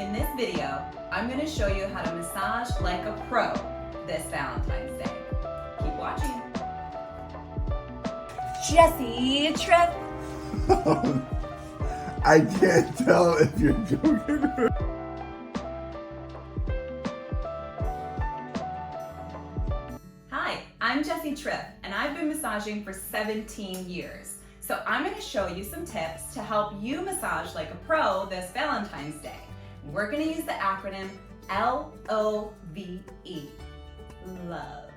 In this video, I'm going to show you how to massage like a pro this Valentine's Day. Keep watching. Jessie Tripp. I can't tell if you're joking. Hi, I'm Jessie Tripp, and I've been massaging for 17 years. So I'm going to show you some tips to help you massage like a pro this Valentine's Day. We're going to use the acronym L-O-V-E, love.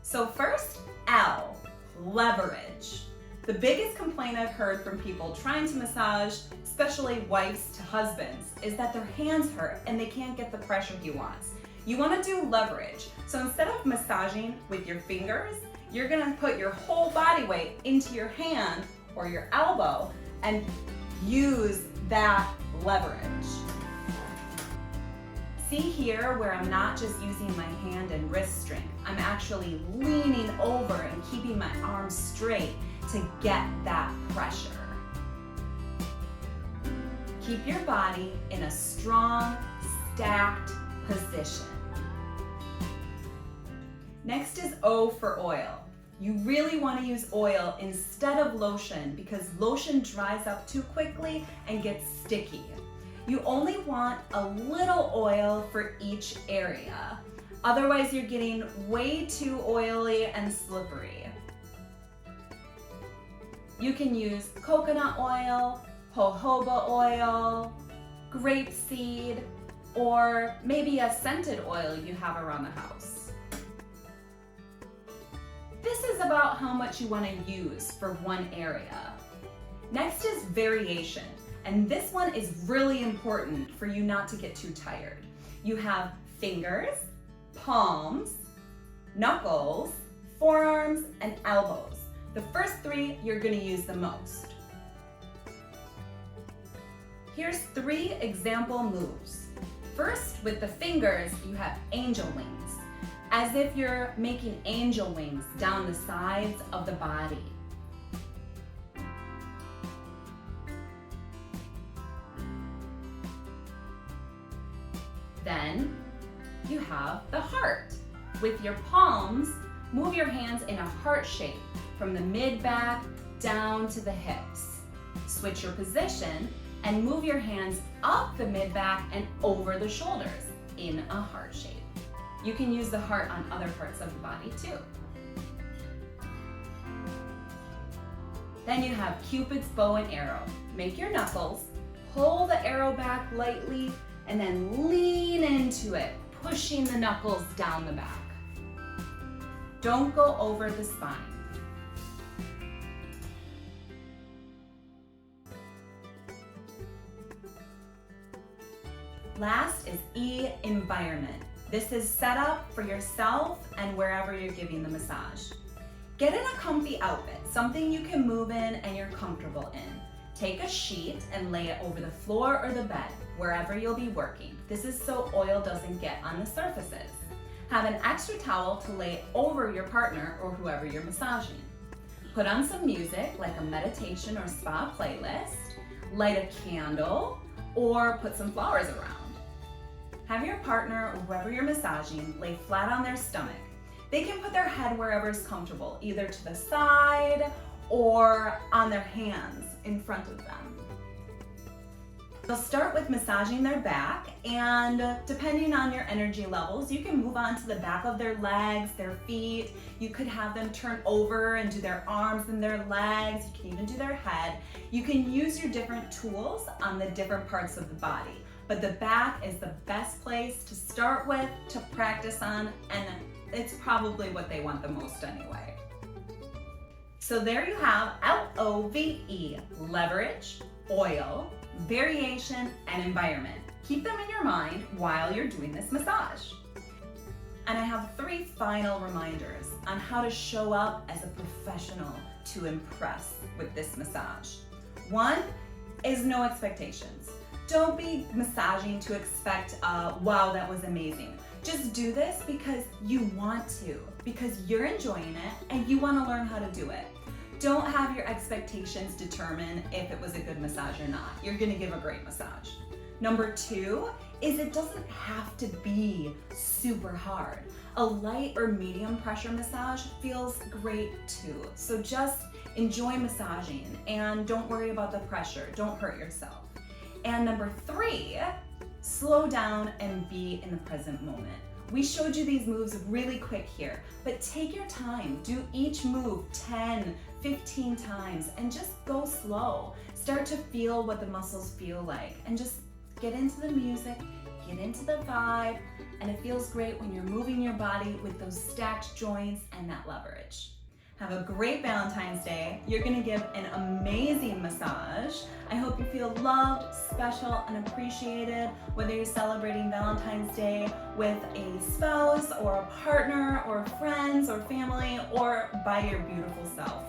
So first, L, leverage. The biggest complaint I've heard from people trying to massage, especially wives to husbands, is that their hands hurt and they can't get the pressure he wants. You want to do leverage. So instead of massaging with your fingers, you're going to put your whole body weight into your hand or your elbow and use that leverage. See here where I'm not just using my hand and wrist strength. I'm actually leaning over and keeping my arms straight to get that pressure. Keep your body in a strong, stacked position. Next is O for oil. You really want to use oil instead of lotion because lotion dries up too quickly and gets sticky. You only want a little oil for each area. Otherwise, you're getting way too oily and slippery. You can use coconut oil, jojoba oil, grapeseed, or maybe a scented oil you have around the house. This is about how much you want to use for one area. Next is variation, and this one is really important for you not to get too tired. You have fingers, palms, knuckles, forearms, and elbows. The first three you're going to use the most. Here's 3 example moves. First, with the fingers, you have angel wings, as if you're making angel wings down the sides of the body. Then you have the heart. With your palms, move your hands in a heart shape from the mid-back down to the hips. Switch your position and move your hands up the mid-back and over the shoulders in a heart shape. You can use the heart on other parts of the body too. Then you have Cupid's bow and arrow. Make your knuckles, pull the arrow back lightly, and then lean into it, pushing the knuckles down the back. Don't go over the spine. Last is E, environment. This is set up for yourself and wherever you're giving the massage. Get in a comfy outfit, something you can move in and you're comfortable in. Take a sheet and lay it over the floor or the bed, wherever you'll be working. This is so oil doesn't get on the surfaces. Have an extra towel to lay over your partner or whoever you're massaging. Put on some music like a meditation or spa playlist, light a candle, or put some flowers around. Have your partner or whoever you're massaging lay flat on their stomach. They can put their head wherever is comfortable, either to the side or on their hands in front of them. They'll start with massaging their back, and depending on your energy levels, you can move on to the back of their legs, their feet. You could have them turn over and do their arms and their legs. You can even do their head. You can use your different tools on the different parts of the body. But the back is the best place to start with, to practice on, and it's probably what they want the most anyway. So there you have L-O-V-E, leverage, oil, variation, and environment. Keep them in your mind while you're doing this massage. And I have 3 final reminders on how to show up as a professional to impress with this massage. 1 is no expectations. Don't be massaging to expect, wow, that was amazing. Just do this because you want to, because you're enjoying it and you want to learn how to do it. Don't have your expectations determine if it was a good massage or not. You're going to give a great massage. Number 2 is it doesn't have to be super hard. A light or medium pressure massage feels great too. So just enjoy massaging and don't worry about the pressure. Don't hurt yourself. And number 3, slow down and be in the present moment. We showed you these moves really quick here, but take your time. Do each move 10, 15 times and just go slow. Start to feel what the muscles feel like and just get into the music, get into the vibe, and it feels great when you're moving your body with those stacked joints and that leverage. Have a great Valentine's Day. You're gonna give an amazing massage. I hope you feel loved, special, and appreciated, whether you're celebrating Valentine's Day with a spouse or a partner or friends or family or by your beautiful self.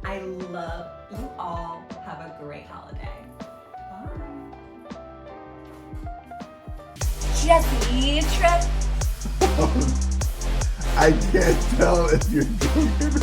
I love you all. Have a great holiday. Bye. Jesse Trip. I can't tell if you're joking or